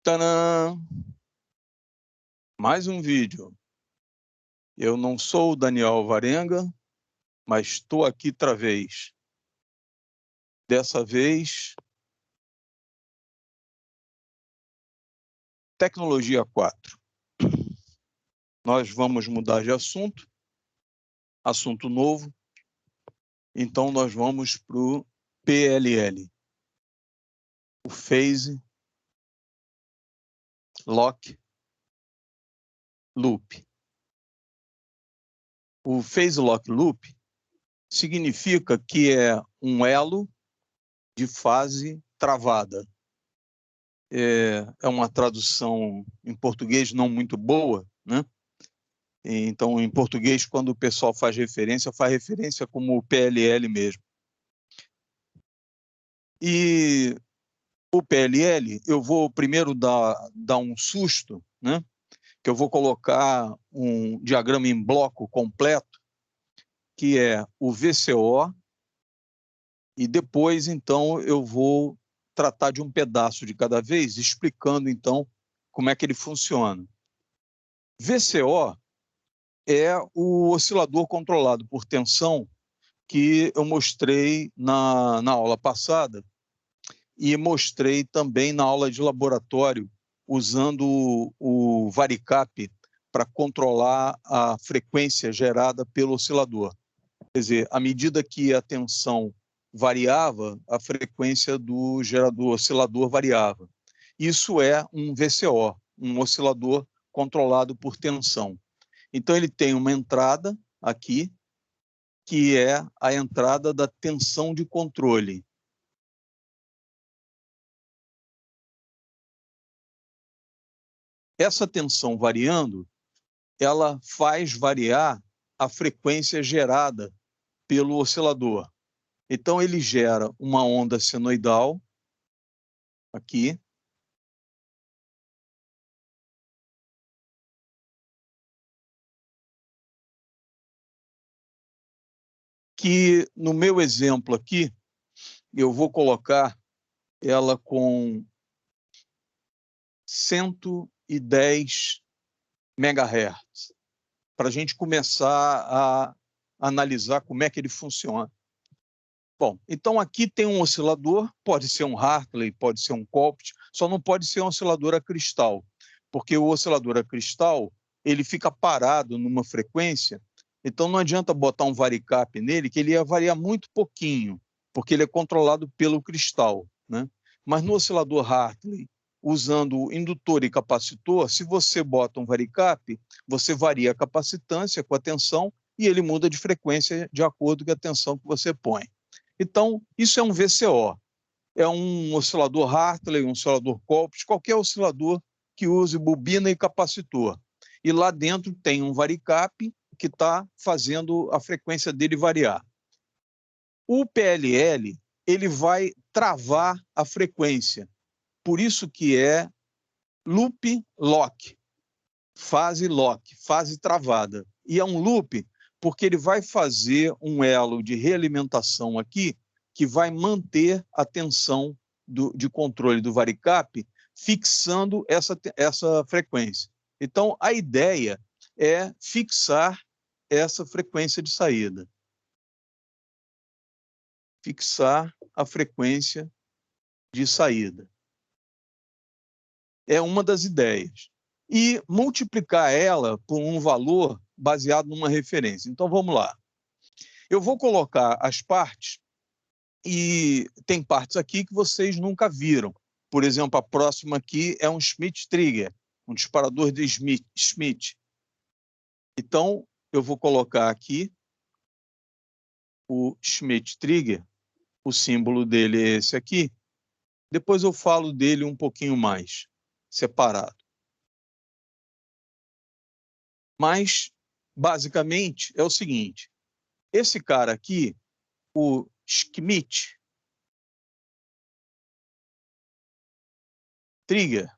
Tadã! Mais um vídeo. Eu não sou o Daniel Alvarenga, mas estou aqui outra vez. Dessa vez, tecnologia 4. Nós vamos mudar de assunto novo. Então, nós vamos para o PLL, o Phase Lock Loop. O Phase Lock Loop significa que é um elo de fase travada. É uma tradução em português não muito boa, né? Então, em português, quando o pessoal faz referência como o PLL mesmo. E o PLL, eu vou primeiro dar um susto, né? Que eu vou colocar um diagrama em bloco completo, que é o VCO, e depois, então, eu vou tratar de um pedaço de cada vez, explicando, então, como é que ele funciona. VCO é o oscilador controlado por tensão que eu mostrei na aula passada e mostrei também na aula de laboratório, usando o varicap para controlar a frequência gerada pelo oscilador. Quer dizer, à medida que a tensão variava, a frequência do gerador oscilador variava. Isso é um VCO, um oscilador controlado por tensão. Então, ele tem uma entrada aqui, que é a entrada da tensão de controle. Essa tensão variando, ela faz variar a frequência gerada pelo oscilador. Então, ele gera uma onda senoidal, aqui, que no meu exemplo aqui, eu vou colocar ela com 110 MHz, para a gente começar a analisar como é que ele funciona. Bom, então aqui tem um oscilador, pode ser um Hartley, pode ser um Colpitts, só não pode ser um oscilador a cristal, porque o oscilador a cristal, ele fica parado numa frequência, então não adianta botar um varicap nele, que ele ia variar muito pouquinho, porque ele é controlado pelo cristal, né? Mas no oscilador Hartley, usando indutor e capacitor, se você bota um varicap, você varia a capacitância com a tensão e ele muda de frequência de acordo com a tensão que você põe. Então, isso é um VCO. É um oscilador Hartley, um oscilador Colpitts, qualquer oscilador que use bobina e capacitor. E lá dentro tem um varicap que está fazendo a frequência dele variar. O PLL, ele vai travar a frequência. Por isso que é loop lock, fase lock, fase travada. E é um loop porque ele vai fazer um elo de realimentação aqui que vai manter a tensão de controle do varicap fixando essa frequência. Então, a ideia é fixar essa frequência de saída. Fixar a frequência de saída. É uma das ideias. E multiplicar ela por um valor baseado numa referência. Então, vamos lá. Eu vou colocar as partes e tem partes aqui que vocês nunca viram. Por exemplo, a próxima aqui é um Schmitt Trigger, um disparador de Schmitt. Então, eu vou colocar aqui o Schmitt Trigger, o símbolo dele é esse aqui. Depois eu falo dele um pouquinho mais, separado. Mas, basicamente, é o seguinte. Esse cara aqui, o Schmitt Trigger,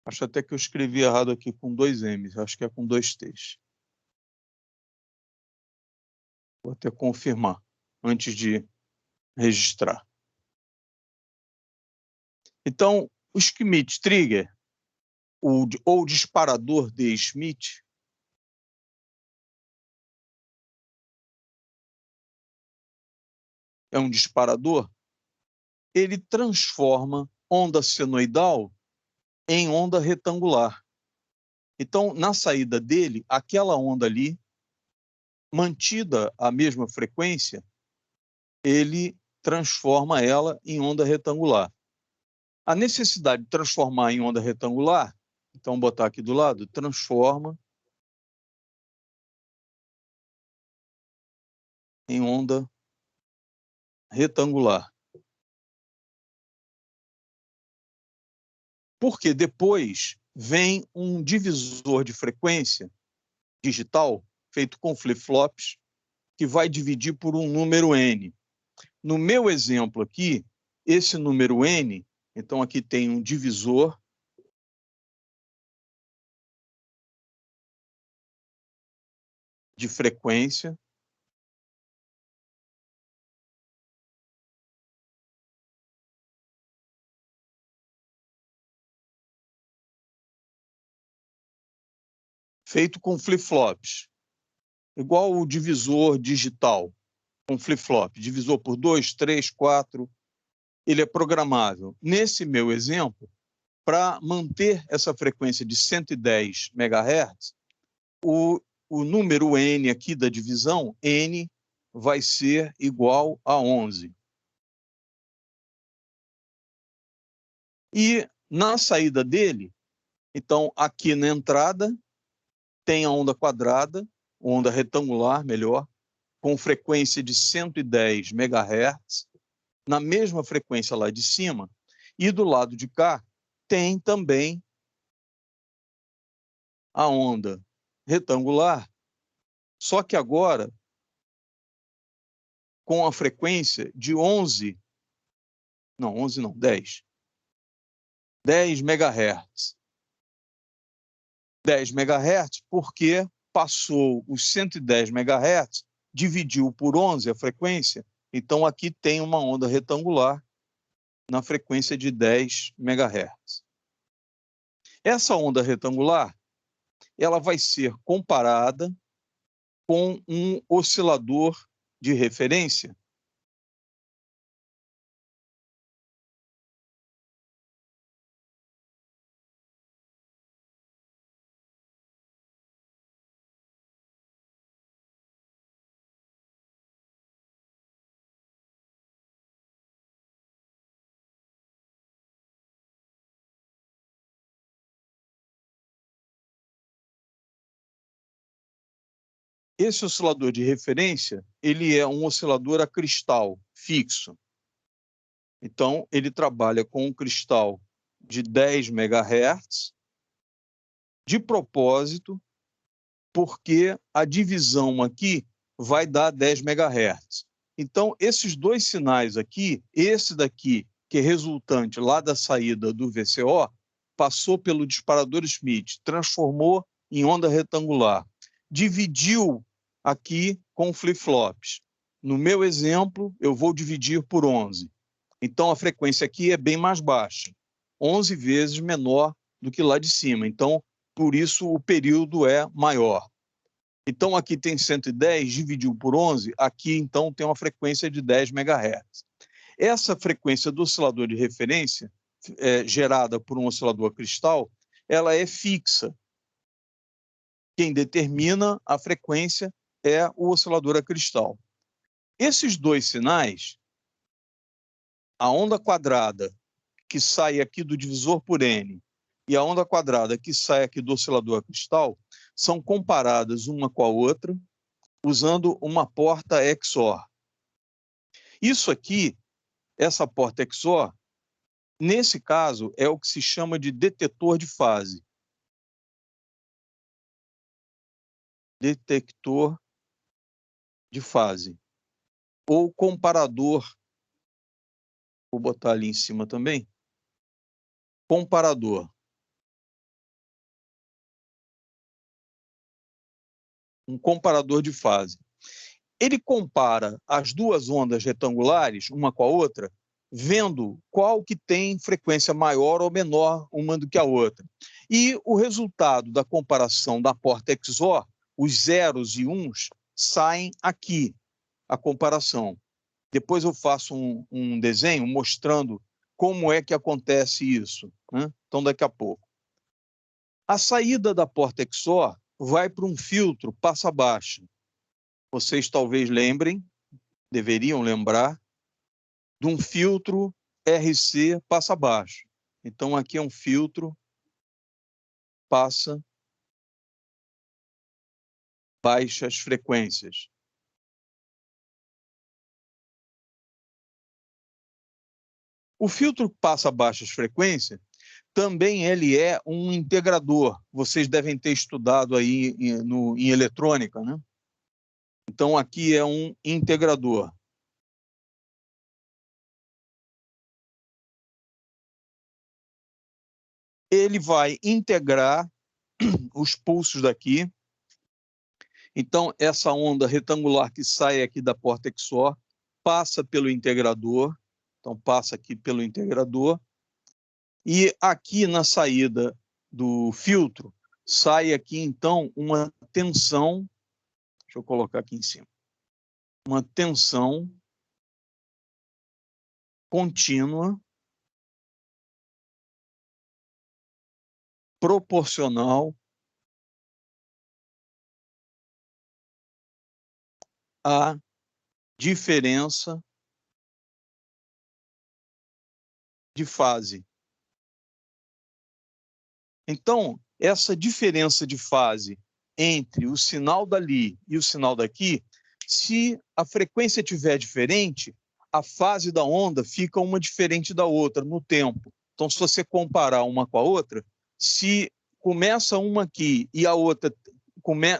acho até que eu escrevi errado aqui com 2 M's, acho que é com 2 T's. Vou até confirmar, antes de registrar. Então, o Schmitt trigger, ou disparador de Schmitt, é um disparador, ele transforma onda senoidal em onda retangular. Então, na saída dele, aquela onda ali, mantida a mesma frequência, ele transforma ela em onda retangular. A necessidade de transformar em onda retangular, então, botar aqui do lado, transforma em onda retangular. Porque depois vem um divisor de frequência digital, feito com flip-flops, que vai dividir por um número n. No meu exemplo aqui, esse número n, então aqui tem um divisor de frequência, feito com flip-flops, igual o divisor digital, com flip-flop, divisor por 2, 3, 4, ele é programável. Nesse meu exemplo, para manter essa frequência de 110 MHz, o número n aqui da divisão, n, vai ser igual a 11. E na saída dele, então, aqui na entrada, tem a onda quadrada, onda retangular, melhor, com frequência de 110 MHz, na mesma frequência lá de cima, e do lado de cá tem também a onda retangular, só que agora com a frequência de 11 não, 10 MHz. 10 MHz porque passou os 110 MHz, dividiu por 11 a frequência, então aqui tem uma onda retangular na frequência de 10 MHz. Essa onda retangular, ela vai ser comparada com um oscilador de referência. Esse oscilador de referência, ele é um oscilador a cristal fixo. Então, ele trabalha com um cristal de 10 MHz, de propósito, porque a divisão aqui vai dar 10 MHz. Então, esses dois sinais aqui, esse daqui, que é resultante lá da saída do VCO, passou pelo disparador Schmitt, transformou em onda retangular, dividiu aqui com flip-flops. No meu exemplo, eu vou dividir por 11. Então, a frequência aqui é bem mais baixa, 11 vezes menor do que lá de cima. Então, por isso o período é maior. Então, aqui tem 110, dividiu por 11, aqui, então, tem uma frequência de 10 MHz. Essa frequência do oscilador de referência, gerada por um oscilador cristal, ela é fixa. Quem determina a frequência é o oscilador a cristal. Esses dois sinais, a onda quadrada que sai aqui do divisor por n e a onda quadrada que sai aqui do oscilador a cristal, são comparadas uma com a outra usando uma porta XOR. Isso aqui, essa porta XOR, nesse caso, é o que se chama de detetor de fase. Detector de fase. Ou comparador. Vou botar ali em cima também. Comparador. Um comparador de fase. ele compara as duas ondas retangulares, uma com a outra, vendo qual que tem frequência maior ou menor uma do que a outra. E o resultado da comparação da porta XOR, os zeros e uns, saem aqui, a comparação. Depois eu faço um desenho mostrando como é que acontece isso, né? Então, daqui a pouco. A saída da porta XOR vai para um filtro passa baixa. Vocês talvez lembrem, deveriam lembrar, de um filtro RC passa baixo. Então, aqui é um filtro passa baixas frequências. O filtro passa baixas frequências também ele é um integrador. Vocês devem ter estudado aí em eletrônica, né? Então, aqui é um integrador. Ele vai integrar os pulsos daqui. Então, essa onda retangular que sai aqui da porta XOR passa pelo integrador. Então, passa aqui pelo integrador. E aqui na saída do filtro, sai aqui, então, uma tensão. Deixa eu colocar aqui em cima. Uma tensão contínua proporcional à diferença de fase. Então, essa diferença de fase entre o sinal dali e o sinal daqui, se a frequência estiver diferente, a fase da onda fica uma diferente da outra no tempo. Então, se você comparar uma com a outra, se começa uma aqui e a outra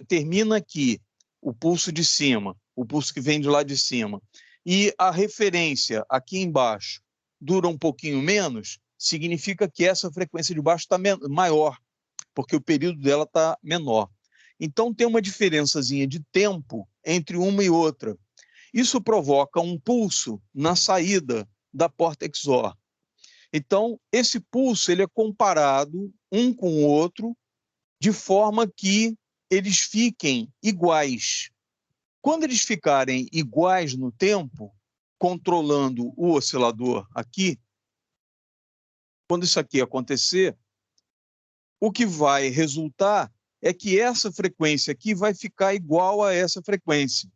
termina aqui, o pulso de cima, o pulso que vem de lá de cima, e a referência aqui embaixo dura um pouquinho menos, significa que essa frequência de baixo está maior, porque o período dela está menor. Então, tem uma diferençazinha de tempo entre uma e outra. Isso provoca um pulso na saída da porta XOR. Então, esse pulso ele é comparado um com o outro de forma que eles fiquem iguais. Quando eles ficarem iguais no tempo, controlando o oscilador aqui, quando isso aqui acontecer, o que vai resultar é que essa frequência aqui vai ficar igual a essa frequência.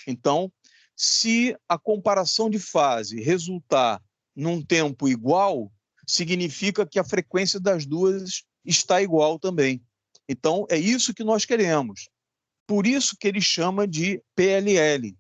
Então, se a comparação de fase resultar num tempo igual, significa que a frequência das duas está igual também. Então, é isso que nós queremos. Por isso que ele chama de PLL.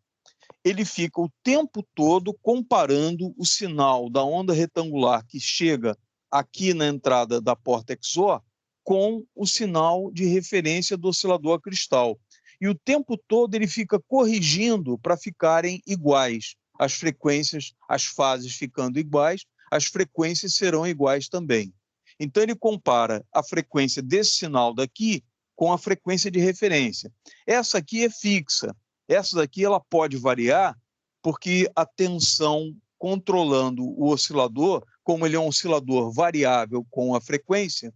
Ele fica o tempo todo comparando o sinal da onda retangular que chega aqui na entrada da porta XOR com o sinal de referência do oscilador cristal. E o tempo todo ele fica corrigindo para ficarem iguais. As frequências, as fases ficando iguais, as frequências serão iguais também. Então, ele compara a frequência desse sinal daqui com a frequência de referência. Essa aqui é fixa. Essa daqui ela pode variar porque a tensão controlando o oscilador, como ele é um oscilador variável com a frequência,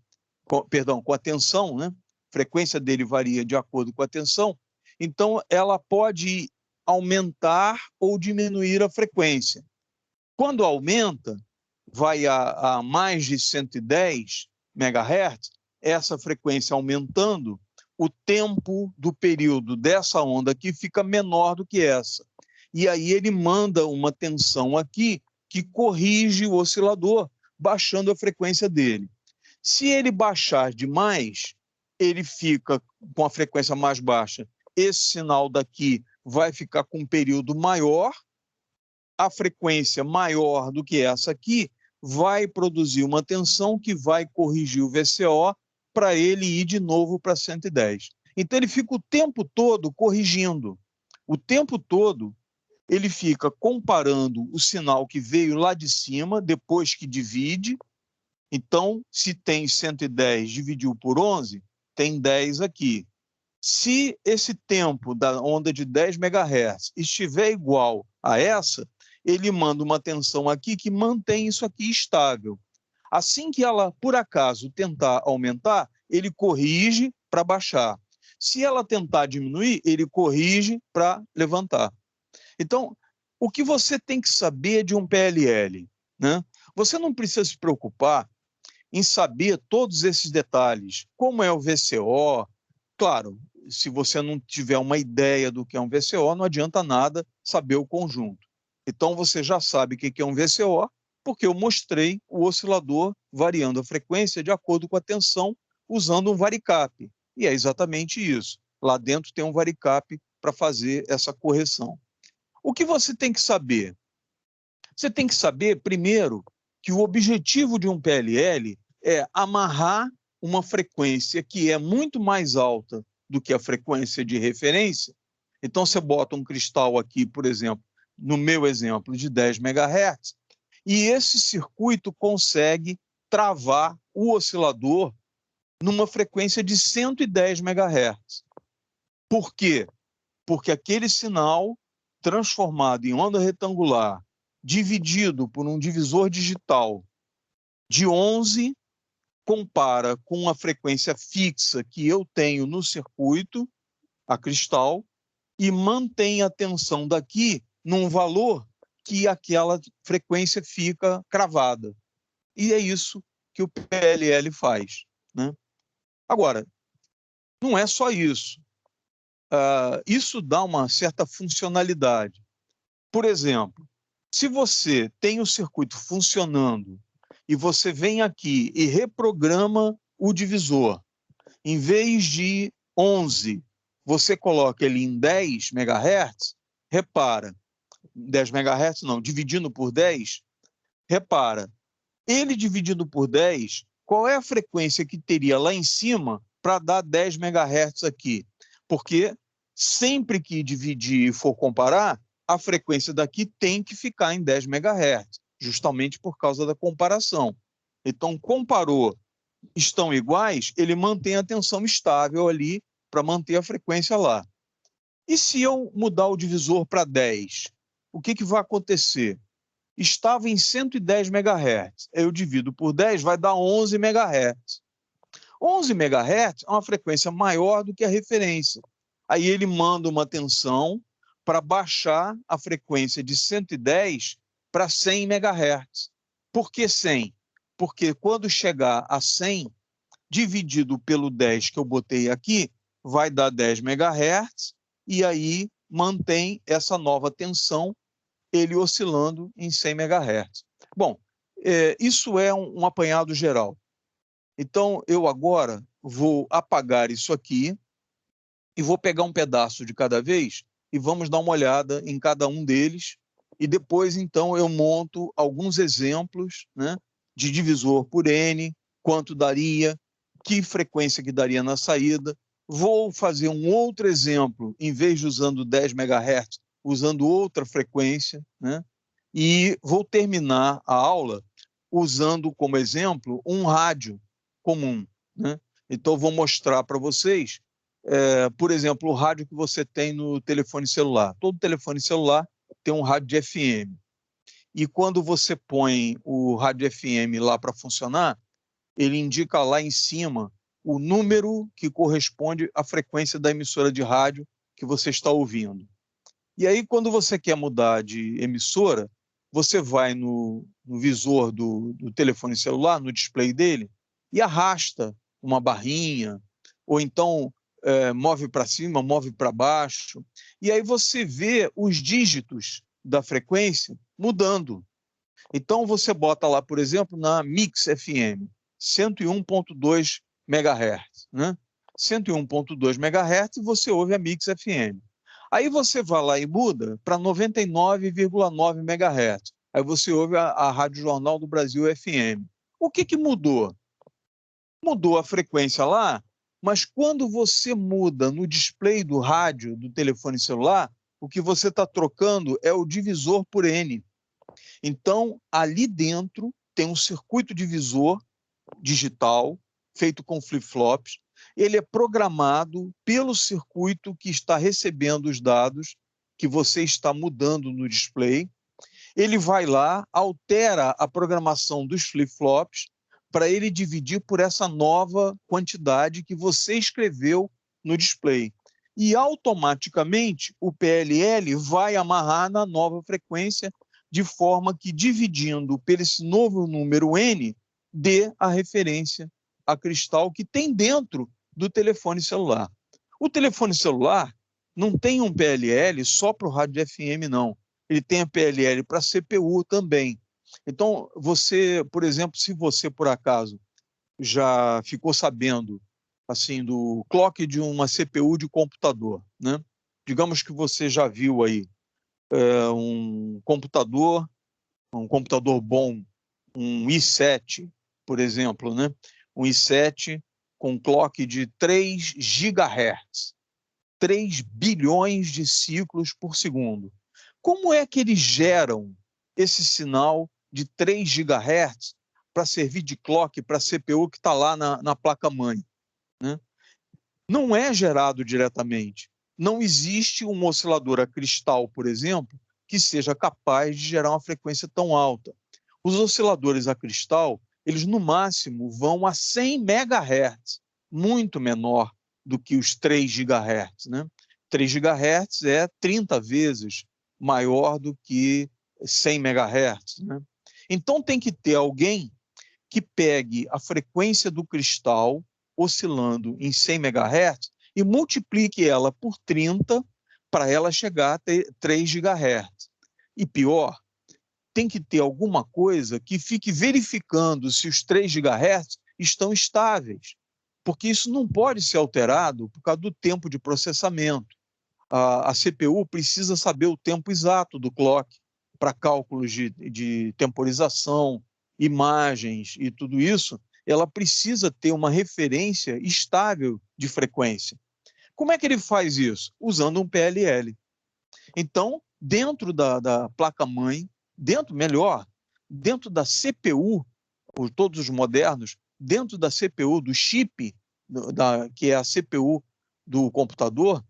com a tensão, né? A frequência dele varia de acordo com a tensão, então ela pode aumentar ou diminuir a frequência. Quando aumenta, vai a mais de 110 MHz, essa frequência aumentando, o tempo do período dessa onda aqui fica menor do que essa. E aí ele manda uma tensão aqui que corrige o oscilador, baixando a frequência dele. Se ele baixar demais, ele fica com a frequência mais baixa. Esse sinal daqui vai ficar com um período maior, a frequência maior do que essa aqui vai produzir uma tensão que vai corrigir o VCO para ele ir de novo para 110. Então, ele fica o tempo todo corrigindo. O tempo todo, ele fica comparando o sinal que veio lá de cima, depois que divide. Então, se tem 110, dividiu por 11, tem 10 aqui. Se esse tempo da onda de 10 MHz estiver igual a essa, ele manda uma tensão aqui que mantém isso aqui estável. Assim que ela, por acaso, tentar aumentar, ele corrige para baixar. Se ela tentar diminuir, ele corrige para levantar. Então, o que você tem que saber de um PLL, né? Você não precisa se preocupar em saber todos esses detalhes, como é o VCO. Claro, se você não tiver uma ideia do que é um VCO, não adianta nada saber o conjunto. Então, você já sabe o que é um VCO, porque eu mostrei o oscilador variando a frequência de acordo com a tensão, usando um varicap. E é exatamente isso. Lá dentro tem um varicap para fazer essa correção. O que você tem que saber? Você tem que saber, primeiro, que o objetivo de um PLL é amarrar uma frequência que é muito mais alta do que a frequência de referência. Então, você bota um cristal aqui, por exemplo, no meu exemplo, de 10 MHz, e esse circuito consegue travar o oscilador numa frequência de 110 MHz. Por quê? Porque aquele sinal transformado em onda retangular, dividido por um divisor digital de 11, compara com a frequência fixa que eu tenho no circuito, a cristal, e mantém a tensão daqui num valor que aquela frequência fica cravada. E é isso que o PLL faz, né? Agora, não é só isso. Isso dá uma certa funcionalidade. Por exemplo, se você tem o circuito funcionando e você vem aqui e reprograma o divisor, em vez de 11, você coloca ele em 10 MHz, repara, 10 MHz não, dividindo por 10, repara, ele dividido por 10, qual é a frequência que teria lá em cima para dar 10 MHz aqui? Porque sempre que dividir e for comparar, a frequência daqui tem que ficar em 10 MHz, justamente por causa da comparação. Então, comparou, estão iguais, ele mantém a tensão estável ali para manter a frequência lá. E se eu mudar o divisor para 10, o que vai acontecer? Estava em 110 MHz, eu divido por 10, vai dar 11 MHz. 11 MHz é uma frequência maior do que a referência. Aí ele manda uma tensão para baixar a frequência de 110 para 100 MHz. Por que 100? Porque quando chegar a 100, dividido pelo 10 que eu botei aqui, vai dar 10 MHz, e aí mantém essa nova tensão, ele oscilando em 100 MHz. Bom, isso é um apanhado geral. Então, eu agora vou apagar isso aqui e vou pegar um pedaço de cada vez e vamos dar uma olhada em cada um deles. E depois, então, eu monto alguns exemplos, né, de divisor por N, quanto daria, que frequência que daria na saída. Vou fazer um outro exemplo, em vez de usando 10 MHz, usando outra frequência, né? E vou terminar a aula usando como exemplo um rádio comum, né? Então, vou mostrar para vocês, por exemplo, o rádio que você tem no telefone celular. Todo telefone celular tem um rádio de FM. E quando você põe o rádio FM lá para funcionar, ele indica lá em cima o número que corresponde à frequência da emissora de rádio que você está ouvindo. E aí, quando você quer mudar de emissora, você vai no visor do telefone celular, no display dele, e arrasta uma barrinha, ou então move para cima, move para baixo, e aí você vê os dígitos da frequência mudando. Então, você bota lá, por exemplo, na Mix FM, 101.2 MHz, né? 101.2 MHz, você ouve a Mix FM. Aí você vai lá e muda para 99,9 MHz. Aí você ouve a Rádio Jornal do Brasil FM. O que mudou? Mudou a frequência lá, mas quando você muda no display do rádio, do telefone celular, o que você está trocando é o divisor por N. Então, ali dentro tem um circuito divisor digital feito com flip-flops, ele é programado pelo circuito que está recebendo os dados que você está mudando no display. Ele vai lá, altera a programação dos flip-flops para ele dividir por essa nova quantidade que você escreveu no display. E automaticamente o PLL vai amarrar na nova frequência, de forma que, dividindo por esse novo número N, dê a referência a cristal que tem dentro do telefone celular. O telefone celular não tem um PLL só para o rádio FM, não. Ele tem a PLL para CPU também. Então, você, por exemplo, se você, por acaso, já ficou sabendo assim do clock de uma CPU de computador, né? Digamos que você já viu aí um computador bom, um i7, por exemplo, né? Um i7 com clock de 3 GHz, 3 bilhões de ciclos por segundo. Como é que eles geram esse sinal de 3 GHz para servir de clock para a CPU que está lá na placa-mãe, né? Não é gerado diretamente. Não existe um oscilador a cristal, por exemplo, que seja capaz de gerar uma frequência tão alta. Os osciladores a cristal, eles no máximo vão a 100 MHz, muito menor do que os 3 GHz, né? 3 GHz é 30 vezes maior do que 100 MHz, né? Então tem que ter alguém que pegue a frequência do cristal oscilando em 100 MHz e multiplique ela por 30 para ela chegar a ter 3 GHz. E pior, tem que ter alguma coisa que fique verificando se os 3 GHz estão estáveis, porque isso não pode ser alterado por causa do tempo de processamento. A CPU precisa saber o tempo exato do clock para cálculos de temporização, imagens e tudo isso. Ela precisa ter uma referência estável de frequência. Como é que ele faz isso? Usando um PLL. Então, dentro da placa-mãe, dentro da CPU, por todos os modernos, dentro da CPU, do chip, que é a CPU do computador,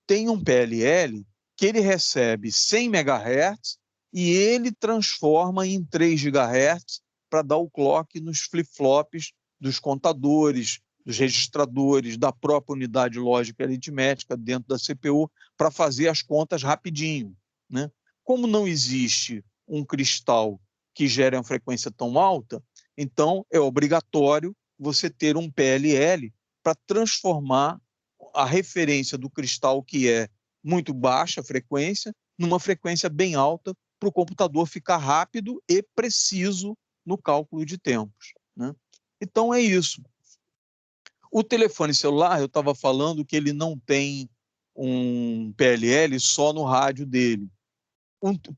tem um PLL que ele recebe 100 MHz e ele transforma em 3 GHz para dar o clock nos flip-flops dos contadores, dos registradores, da própria unidade lógica e aritmética dentro da CPU, para fazer as contas rapidinho, né? Como não existe um cristal que gere uma frequência tão alta, então é obrigatório você ter um PLL para transformar a referência do cristal, que é muito baixa frequência, numa frequência bem alta, para o computador ficar rápido e preciso no cálculo de tempos, né? Então é isso. O telefone celular, eu estava falando que ele não tem um PLL só no rádio dele.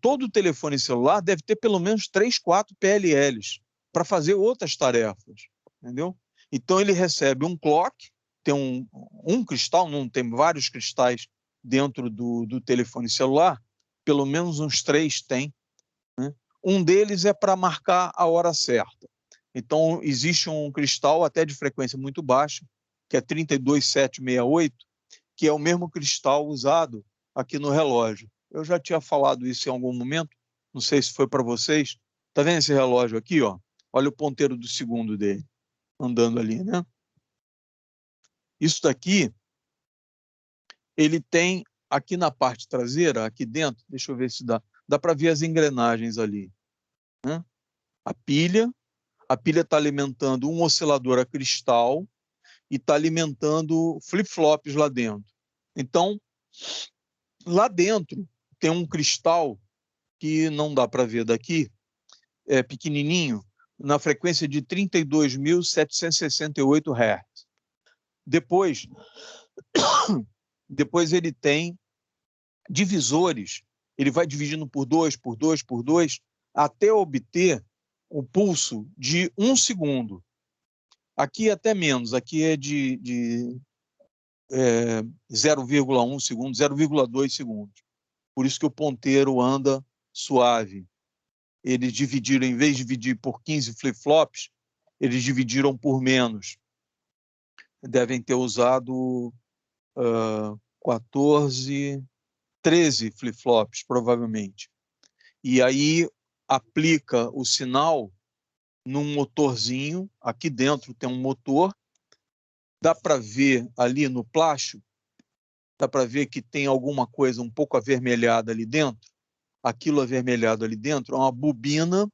Todo telefone celular deve ter pelo menos 3, 4 PLLs para fazer outras tarefas, entendeu? Então ele recebe um clock, tem um cristal, não tem vários cristais dentro do telefone celular, pelo menos uns 3 tem, né? Um deles é para marcar a hora certa. Então existe um cristal até de frequência muito baixa, que é 32768, que é o mesmo cristal usado aqui no relógio. Eu já tinha falado isso em algum momento, não sei se foi para vocês. Está vendo esse relógio aqui, ó? Olha o ponteiro do segundo dele, andando ali, né? Isso daqui, ele tem aqui na parte traseira, aqui dentro, deixa eu ver se dá para ver as engrenagens ali, né? A pilha está alimentando um oscilador a cristal e está alimentando flip-flops lá dentro. Então, lá dentro tem um cristal que não dá para ver daqui, é pequenininho, na frequência de 32.768 Hz. Depois ele tem divisores, ele vai dividindo por 2, por 2, por 2, até obter o pulso de 1 segundo. Aqui é até menos, aqui é de 0,1 segundo, 0,2 segundos. Por isso que o ponteiro anda suave. Eles dividiram, em vez de dividir por 15 flip-flops, eles dividiram por menos. devem ter usado 14, 13 flip-flops, provavelmente. E aí aplica o sinal num motorzinho, aqui dentro tem um motor, dá para ver ali no plástico, dá para ver que tem alguma coisa um pouco avermelhada ali dentro. Aquilo avermelhado ali dentro é uma bobina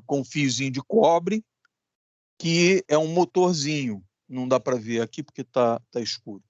com fiozinho de cobre, que é um motorzinho. Não dá para ver aqui porque tá escuro.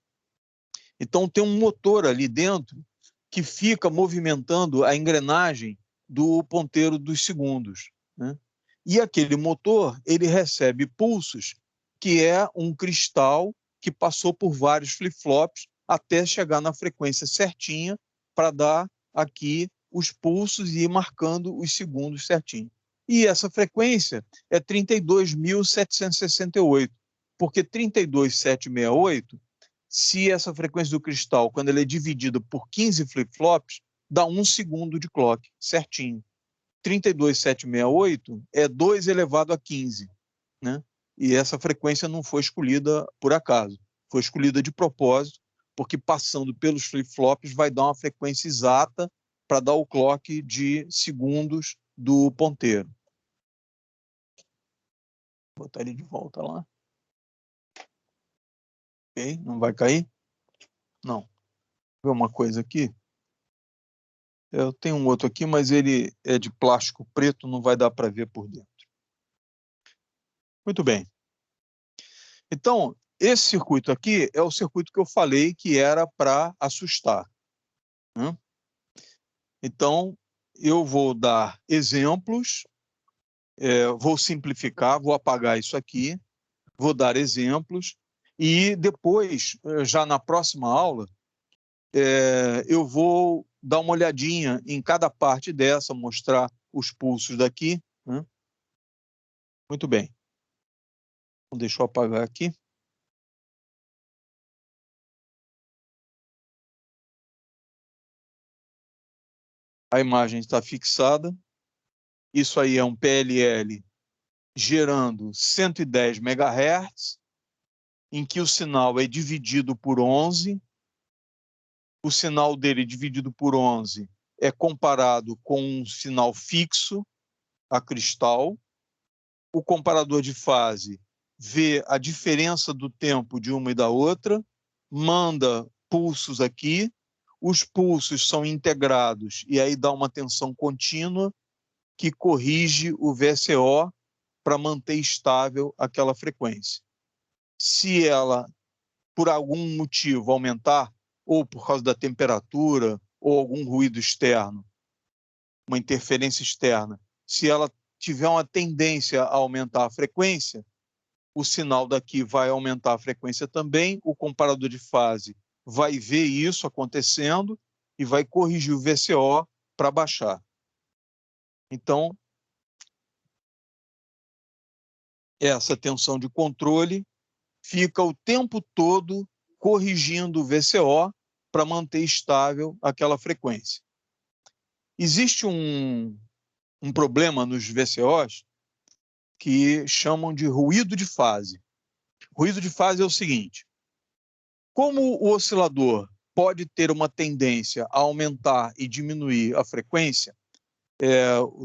Então tem um motor ali dentro que fica movimentando a engrenagem do ponteiro dos segundos, né? E aquele motor, ele recebe pulsos, que é um cristal que passou por vários flip-flops até chegar na frequência certinha para dar aqui os pulsos e ir marcando os segundos certinho. E essa frequência é 32.768, porque 32.768, se essa frequência do cristal, quando ela é dividida por 15 flip-flops, dá 1 segundo de clock, certinho. 32.768 é 2 elevado a 15, né? E essa frequência não foi escolhida por acaso, foi escolhida de propósito, porque passando pelos flip-flops vai dar uma frequência exata para dar o clock de segundos do ponteiro. Vou botar ele de volta lá. Ok, não vai cair? Não. Vou ver uma coisa aqui. Eu tenho um outro aqui, mas ele é de plástico preto, não vai dar para ver por dentro. Muito bem. Então, esse circuito aqui é o circuito que eu falei que era para assustar, né? Então, eu vou dar exemplos, vou simplificar, vou apagar isso aqui, vou dar exemplos, e depois, já na próxima aula, eu vou dar uma olhadinha em cada parte dessa, mostrar os pulsos daqui, né? Muito bem. Então, deixa eu apagar aqui. A imagem está fixada. Isso aí é um PLL gerando 110 MHz, em que o sinal é dividido por 11. O sinal dele dividido por 11 é comparado com um sinal fixo a cristal. O comparador de fase vê a diferença do tempo de uma e da outra, manda pulsos aqui, os pulsos são integrados e aí dá uma tensão contínua que corrige o VSO para manter estável aquela frequência. Se ela, por algum motivo, aumentar, ou por causa da temperatura, ou algum ruído externo, uma interferência externa, se ela tiver uma tendência a aumentar a frequência, o sinal daqui vai aumentar a frequência também, o comparador de fase vai ver isso acontecendo e vai corrigir o VCO para baixar. Então, essa tensão de controle fica o tempo todo corrigindo o VCO para manter estável aquela frequência. Existe um problema nos VCOs que chamam de ruído de fase. Ruído de fase é o seguinte: como o oscilador pode ter uma tendência a aumentar e diminuir a frequência,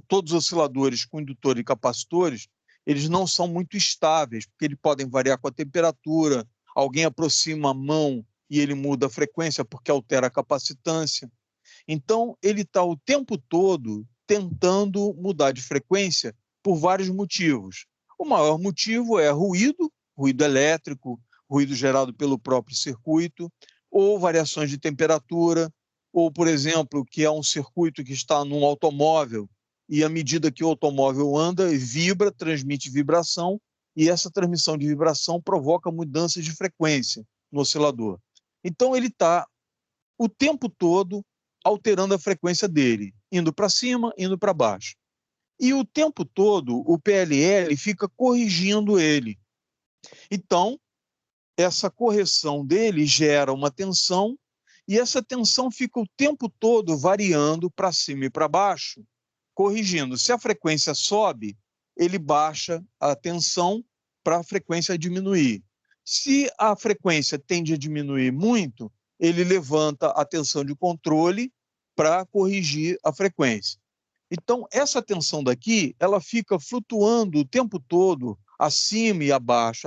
todos os osciladores com indutor e capacitores, eles não são muito estáveis, porque eles podem variar com a temperatura, alguém aproxima a mão e ele muda a frequência porque altera a capacitância. Então, ele está o tempo todo tentando mudar de frequência por vários motivos. O maior motivo é ruído elétrico, ruído gerado pelo próprio circuito, ou variações de temperatura, ou, por exemplo, que é um circuito que está num automóvel e, à medida que o automóvel anda, vibra, transmite vibração, e essa transmissão de vibração provoca mudanças de frequência no oscilador. Então, ele está o tempo todo alterando a frequência dele, indo para cima, indo para baixo. E o tempo todo o PLL fica corrigindo ele. Então, essa correção dele gera uma tensão, e essa tensão fica o tempo todo variando para cima e para baixo, corrigindo. Se a frequência sobe, ele baixa a tensão, para a frequência diminuir. Se a frequência tende a diminuir muito, ele levanta a tensão de controle para corrigir a frequência. Então, essa tensão daqui, ela fica flutuando o tempo todo, acima e abaixo,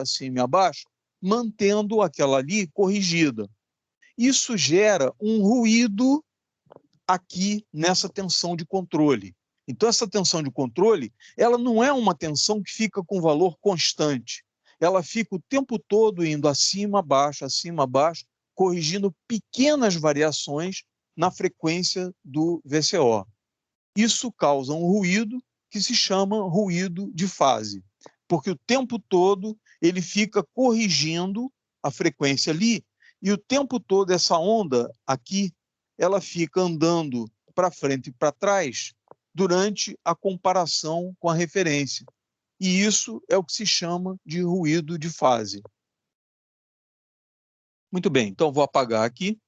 mantendo aquela ali corrigida. Isso gera um ruído aqui nessa tensão de controle. Então, essa tensão de controle, ela não é uma tensão que fica com valor constante. Ela fica o tempo todo indo acima, abaixo, corrigindo pequenas variações na frequência do VCO. Isso causa um ruído que se chama ruído de fase, porque o tempo todo ele fica corrigindo a frequência ali, e o tempo todo essa onda aqui, ela fica andando para frente e para trás durante a comparação com a referência. E isso é o que se chama de ruído de fase. Muito bem, então vou apagar aqui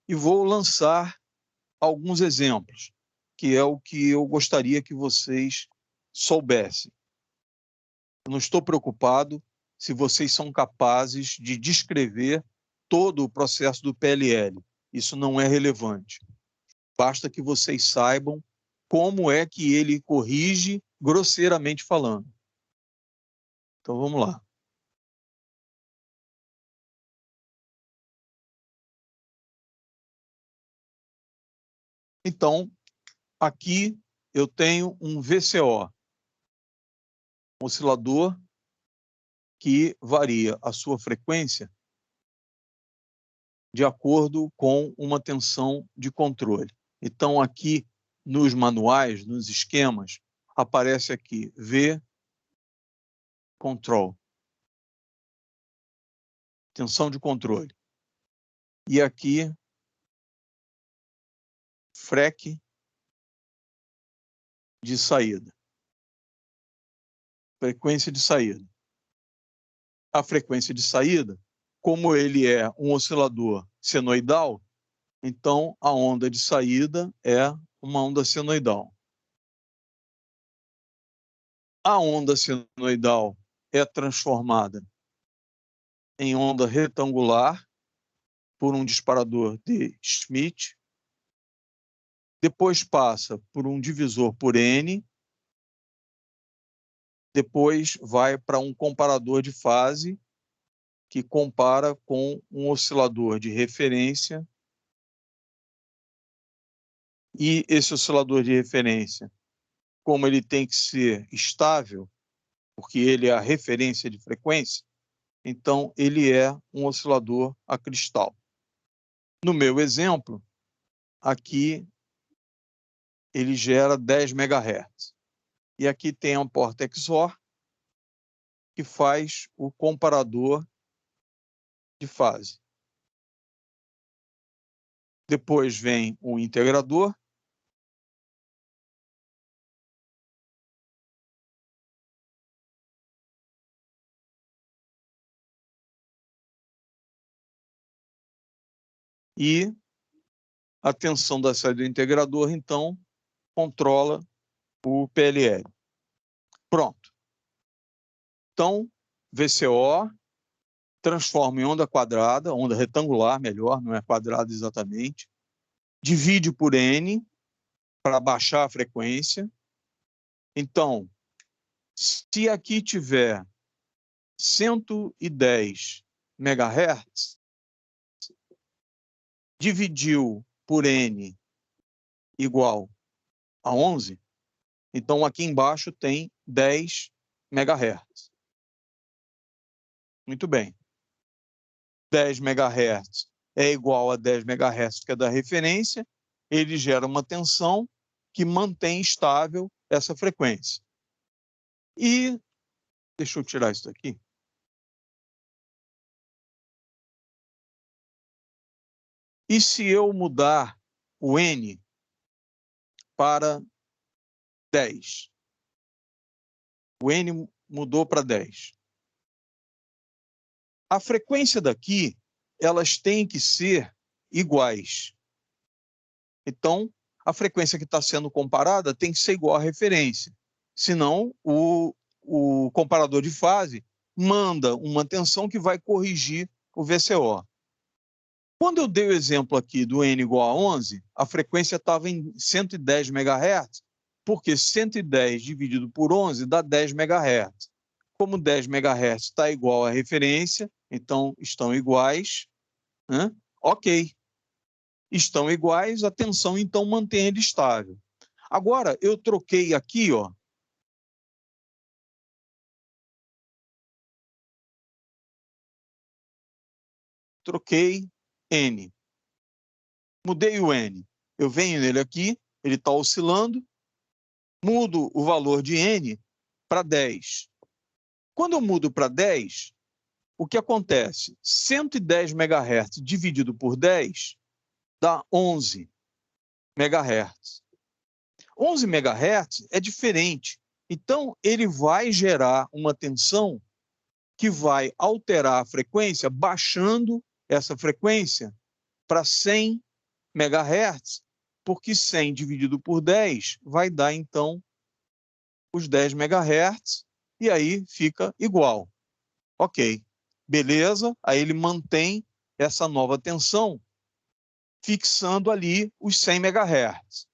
e vou lançar alguns exemplos, que é o que eu gostaria que vocês soubessem. Eu não estou preocupado se vocês são capazes de descrever todo o processo do PLL. Isso não é relevante. Basta que vocês saibam como é que ele corrige, grosseiramente falando. Então, vamos lá. Então, aqui eu tenho um VCO, um oscilador que varia a sua frequência de acordo com uma tensão de controle. Então, aqui nos manuais, nos esquemas, aparece aqui V control, tensão de controle. E aqui, FREQ de saída, frequência de saída. A frequência de saída, como ele é um oscilador senoidal, então a onda de saída é uma onda senoidal. A onda senoidal é transformada em onda retangular por um disparador de Schmidt, depois passa por um divisor por N, depois vai para um comparador de fase, que compara com um oscilador de referência, e esse oscilador de referência, como ele tem que ser estável, porque ele é a referência de frequência, então ele é um oscilador a cristal. No meu exemplo, aqui ele gera 10 MHz. E aqui tem a porta XOR, que faz o comparador de fase. Depois vem o integrador, e a tensão da saída do integrador, então, controla o PLL. Pronto. Então, VCO transforma em onda quadrada, onda retangular, melhor, não é quadrada exatamente, divide por N para baixar a frequência. Então, se aqui tiver 110 MHz, dividiu por N igual a 11, então aqui embaixo tem 10 MHz. Muito bem. 10 MHz é igual a 10 MHz, que é da referência, ele gera uma tensão que mantém estável essa frequência. E, deixa eu tirar isso daqui. E se eu mudar o N para 10? O N mudou para 10. A frequência daqui, elas têm que ser iguais. Então, a frequência que está sendo comparada tem que ser igual à referência. Senão, o o comparador de fase manda uma tensão que vai corrigir o VCO. Quando eu dei o exemplo aqui do N igual a 11, a frequência estava em 110 MHz, porque 110 dividido por 11 dá 10 MHz. Como 10 MHz está igual à referência, então estão iguais, né? Ok. Estão iguais, a tensão então mantém ele estável. Agora, eu troquei aqui, ó, troquei N. Mudei o N. Eu venho nele aqui, ele está oscilando, mudo o valor de N para 10. Quando eu mudo para 10, o que acontece? 110 MHz dividido por 10 dá 11 MHz. 11 MHz é diferente. Então, ele vai gerar uma tensão que vai alterar a frequência, baixando essa frequência para 100 MHz, porque 100 dividido por 10 vai dar, então, os 10 MHz, e aí fica igual. Ok, beleza, aí ele mantém essa nova tensão, fixando ali os 100 MHz.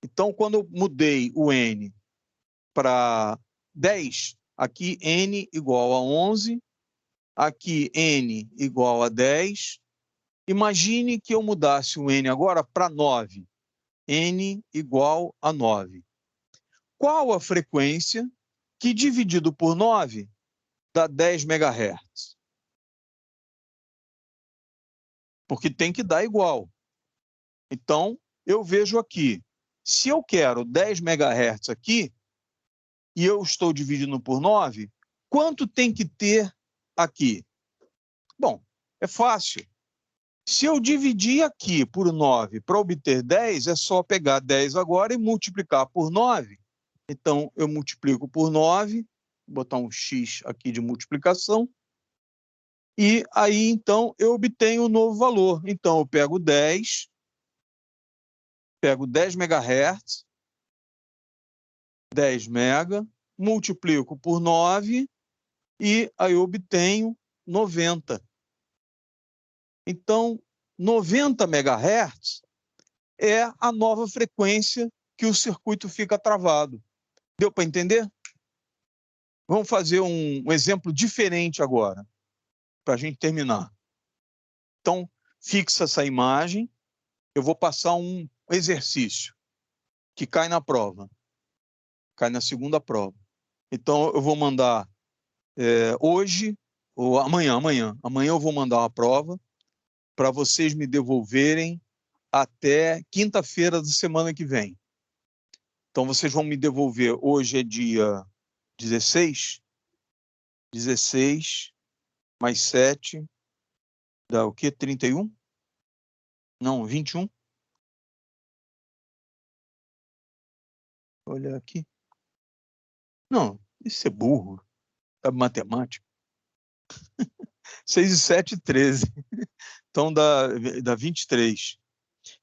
Então, quando eu mudei o N para 10, aqui N igual a 11, aqui N igual a 10. Imagine que eu mudasse o N agora para 9. N igual a 9. Qual a frequência que, dividido por 9, dá 10 MHz? Porque tem que dar igual. Então, eu vejo aqui, se eu quero 10 MHz aqui, e eu estou dividindo por 9, quanto tem que ter aqui? Bom, é fácil. Se eu dividir aqui por 9 para obter 10, é só pegar 10 agora e multiplicar por 9. Então, eu multiplico por 9, vou botar um X aqui de multiplicação, e aí, então, eu obtenho um novo valor. Então, eu pego 10 MHz, 10 mega, multiplico por 9, e aí eu obtenho 90. Então, 90 MHz é a nova frequência que o circuito fica travado. Deu para entender? Vamos fazer um exemplo diferente agora, para a gente terminar. Então, fixa essa imagem. Eu vou passar um exercício que cai na prova, cai na segunda prova. Então, eu vou mandar hoje, ou amanhã eu vou mandar uma prova para vocês me devolverem até quinta-feira da semana que vem. Então, vocês vão me devolver, hoje é dia 16, 16 mais 7, dá o quê? 31? Não, 21. Olha aqui. Não, isso é burro. É matemática. 6 e 7, 13. Então dá 23.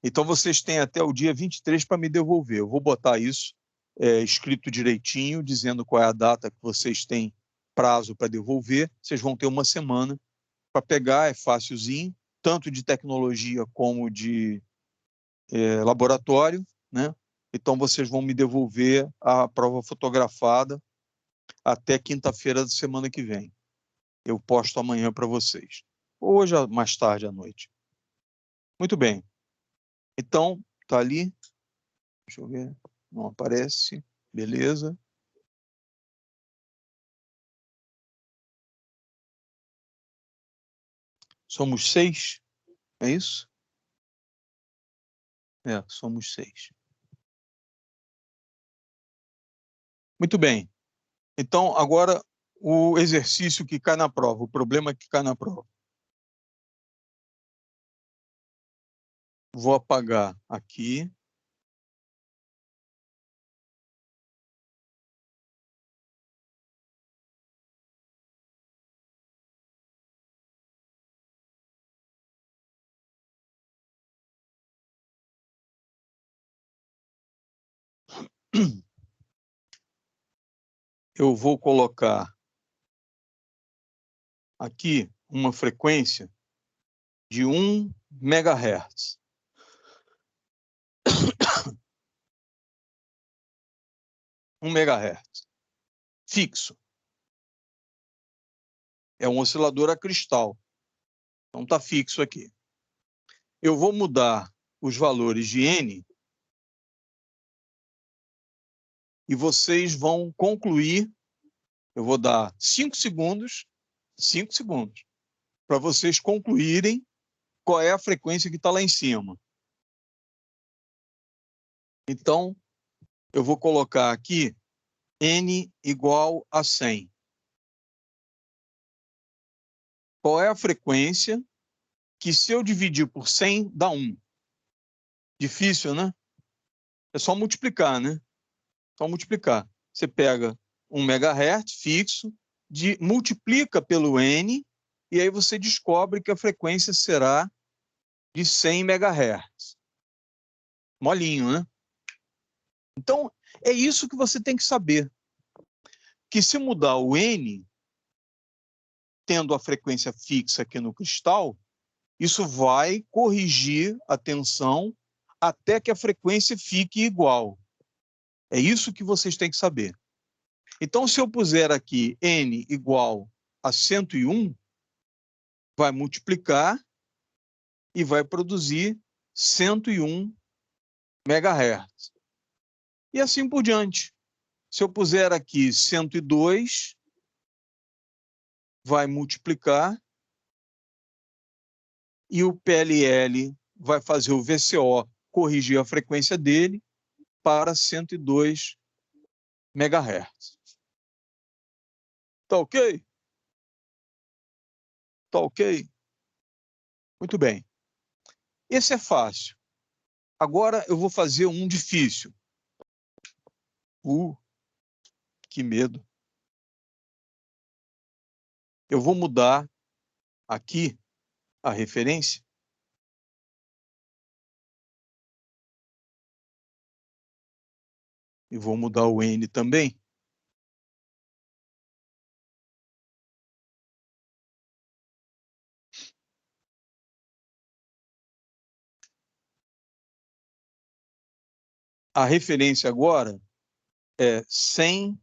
Então vocês têm até o dia 23 para me devolver. Eu vou botar isso escrito direitinho, dizendo qual é a data que vocês têm prazo para devolver. Vocês vão ter uma semana para pegar, é facilzinho, tanto de tecnologia como de laboratório, né? Então vocês vão me devolver a prova fotografada até quinta-feira da semana que vem. Eu posto amanhã para vocês. Hoje, mais tarde à noite. Muito bem. Então, tá ali. Deixa eu ver. Não aparece. Beleza. Somos 6? É isso? Somos 6. Muito bem. Então, agora, o exercício que cai na prova, o problema que cai na prova. Vou apagar aqui. eu vou colocar aqui uma frequência de 1 MHz. 1 MHz. Fixo. É um oscilador a cristal. Então está fixo aqui. Eu vou mudar os valores de N e vocês vão concluir. Eu vou dar 5 segundos, para vocês concluírem qual é a frequência que está lá em cima. Então, eu vou colocar aqui N igual a 100. Qual é a frequência que, se eu dividir por 100, dá 1? Difícil, né? É só multiplicar, né? Só multiplicar. Você pega 1 MHz fixo, multiplica pelo N, e aí você descobre que a frequência será de 100 MHz. Molinho, né? Então, é isso que você tem que saber. Que se mudar o N, tendo a frequência fixa aqui no cristal, isso vai corrigir a tensão até que a frequência fique igual. É isso que vocês têm que saber. Então, se eu puser aqui N igual a 101, vai multiplicar e vai produzir 101 MHz. E assim por diante. Se eu puser aqui 102, vai multiplicar e o PLL vai fazer o VCO corrigir a frequência dele para 102 MHz. Tá ok? Tá ok? Muito bem. Esse é fácil. Agora eu vou fazer um difícil. Que medo. Eu vou mudar aqui a referência. E vou mudar o N também. A referência agora é 100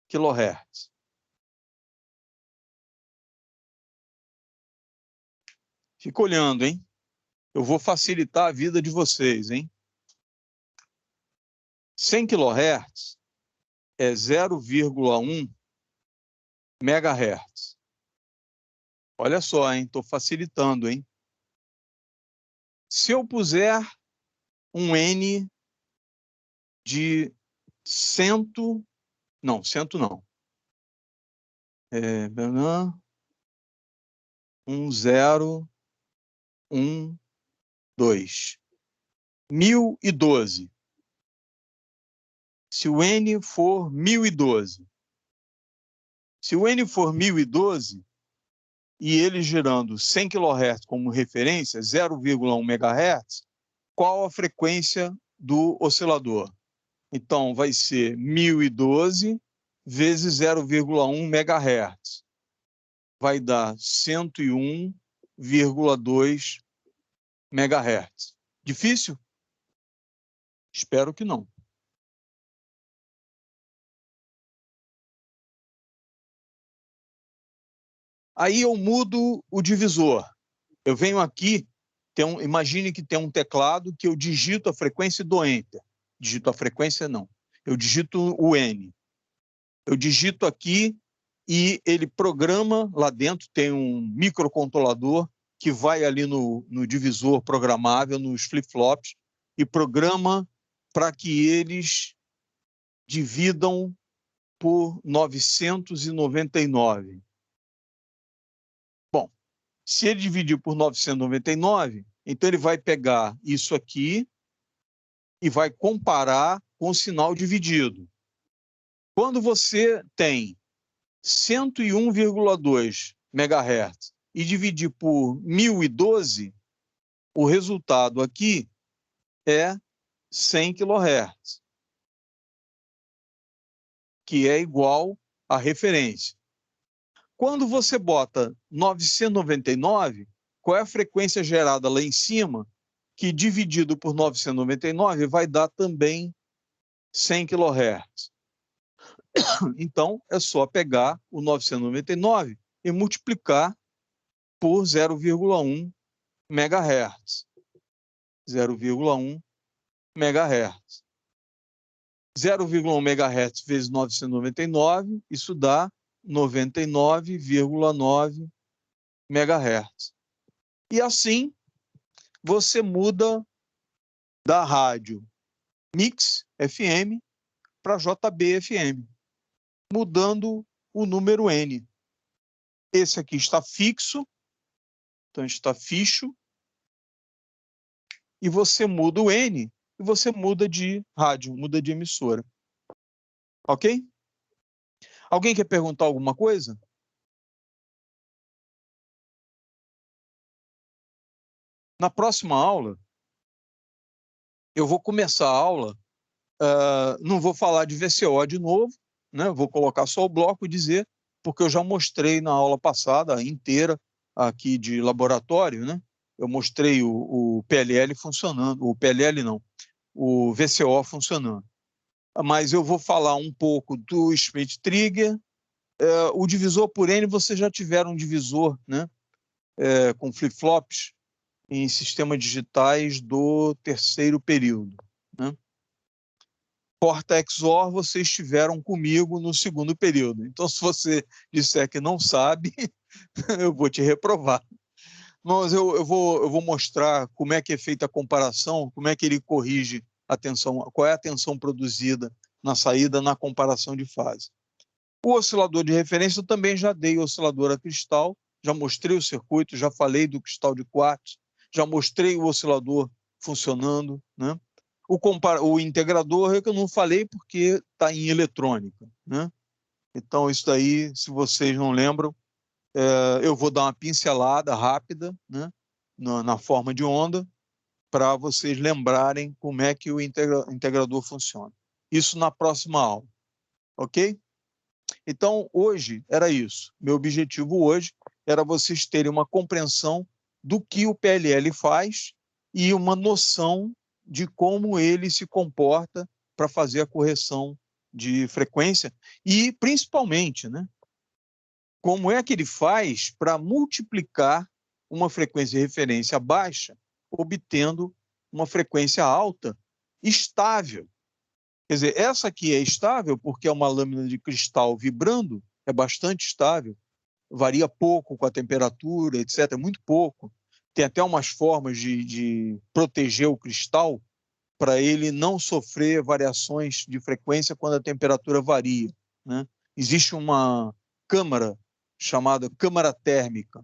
kHz. Fica olhando, hein? Eu vou facilitar a vida de vocês, hein? 100 kHz é 0,1 MHz. Olha só, hein? Estou facilitando, hein? Se eu puser um N de 100, não, 100 não. 1012. 1012. Se o N for 1012. Se o N for 1012, e ele girando 100 kHz como referência, 0,1 MHz, qual a frequência do oscilador? Então, vai ser 1012 vezes 0,1 MHz. Vai dar 101,2 MHz. Difícil? Espero que não. Aí eu mudo o divisor. Eu venho aqui, imagine que tem um teclado que eu digito a frequência e dou Enter. Digito a frequência, não. Eu digito o N. Eu digito aqui e ele programa, lá dentro tem um microcontrolador que vai ali no divisor programável, nos flip-flops, e programa para que eles dividam por 999. Bom, se ele dividir por 999, então ele vai pegar isso aqui e vai comparar com o sinal dividido. Quando você tem 101,2 MHz e dividir por 1012, o resultado aqui é 100 kHz. que é igual à referência. Quando você bota 999, qual é a frequência gerada lá em cima, que dividido por 999 vai dar também 100 kHz. Então, é só pegar o 999 e multiplicar por 0,1 MHz. 0,1 MHz. 0,1 MHz vezes 999, isso dá 99,9 MHz. E assim, você muda da rádio Mix FM para JB FM, mudando o número N. Esse aqui está fixo, então está fixo, e você muda o N, e você muda de rádio, muda de emissora. Ok? Alguém quer perguntar alguma coisa? Na próxima aula, eu vou começar a aula, não vou falar de VCO de novo, né? Vou colocar só o bloco e dizer, porque eu já mostrei na aula passada inteira, aqui de laboratório, né? Eu mostrei o PLL funcionando, o PLL não, o VCO funcionando. Mas eu vou falar um pouco do Schmidt-Trigger. O divisor por N, vocês já tiveram um divisor, né? Com flip-flops em sistemas digitais do terceiro período, né? Porta XOR, vocês tiveram comigo no segundo período. Então, se você disser que não sabe, eu vou te reprovar. Mas eu vou mostrar como é que é feita a comparação, como é que ele corrige a tensão, qual é a tensão produzida na saída na comparação de fase. O oscilador de referência eu também já dei oscilador a cristal, já mostrei o circuito, já falei do cristal de quartzo, já mostrei o oscilador funcionando, né? O integrador é que eu não falei porque está em eletrônica, né? Então, isso daí, se vocês não lembram, eu vou dar uma pincelada rápida, né, na forma de onda, para vocês lembrarem como é que o integrador funciona. Isso na próxima aula, ok? Então, hoje era isso. Meu objetivo hoje era vocês terem uma compreensão do que o PLL faz e uma noção de como ele se comporta para fazer a correção de frequência e, principalmente, né, como é que ele faz para multiplicar uma frequência de referência baixa, obtendo uma frequência alta, estável. Quer dizer, essa aqui é estável porque é uma lâmina de cristal vibrando, é bastante estável, varia pouco com a temperatura, etc., muito pouco. Tem até umas formas de proteger o cristal para ele não sofrer variações de frequência quando a temperatura varia, né? Existe uma câmara chamada câmara térmica.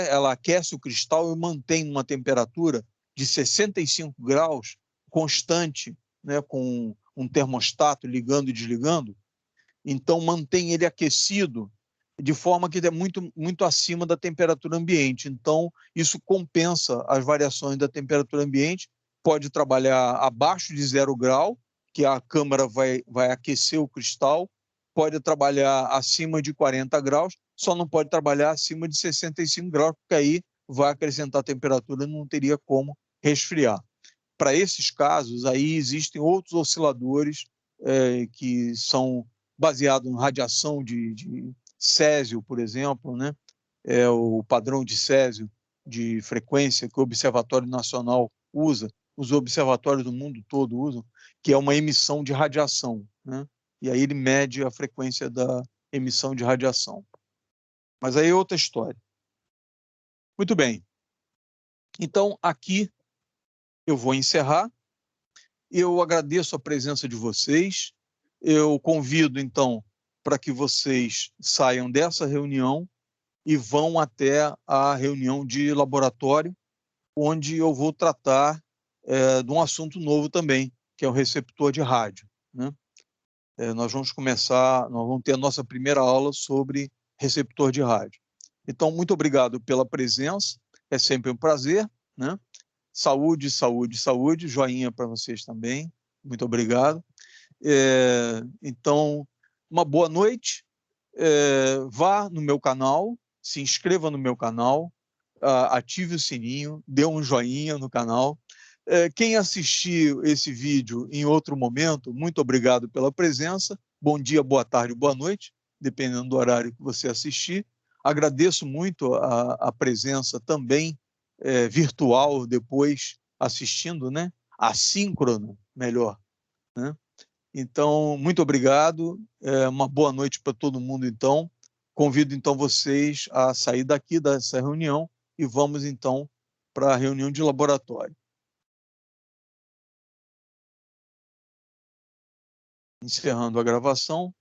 Ela aquece o cristal e mantém uma temperatura de 65 graus constante, né, com um termostato ligando e desligando. Então, mantém ele aquecido de forma que é muito, muito acima da temperatura ambiente. Então, isso compensa as variações da temperatura ambiente. Pode trabalhar abaixo de 0 grau, que a câmara vai aquecer o cristal. Pode trabalhar acima de 40 graus, só não pode trabalhar acima de 65 graus, porque aí vai acrescentar temperatura e não teria como resfriar. Para esses casos, aí existem outros osciladores que são baseados em radiação de césio, por exemplo, né? O padrão de césio de frequência que o Observatório Nacional usa, os observatórios do mundo todo usam, que é uma emissão de radiação, né? E aí ele mede a frequência da emissão de radiação. Mas aí é outra história. Muito bem. Então, aqui eu vou encerrar. Eu agradeço a presença de vocês. Eu convido, então, para que vocês saiam dessa reunião e vão até a reunião de laboratório, onde eu vou tratar de um assunto novo também, que é o receptor de rádio, né? Nós vamos ter a nossa primeira aula sobre receptor de rádio. Então, muito obrigado pela presença, é sempre um prazer, né? Saúde, saúde, saúde, joinha para vocês também, muito obrigado. Então, uma boa noite. Vá no meu canal, se inscreva no meu canal, ative o sininho, dê um joinha no canal. Quem assistiu esse vídeo em outro momento, muito obrigado pela presença. Bom dia, boa tarde, boa noite, dependendo do horário que você assistir. Agradeço muito a presença também virtual depois assistindo, né? Assíncrona, melhor, né? Então, muito obrigado. Uma boa noite para todo mundo, então. Convido, então, vocês a sair daqui dessa reunião e vamos, então, para a reunião de laboratório. Encerrando a gravação.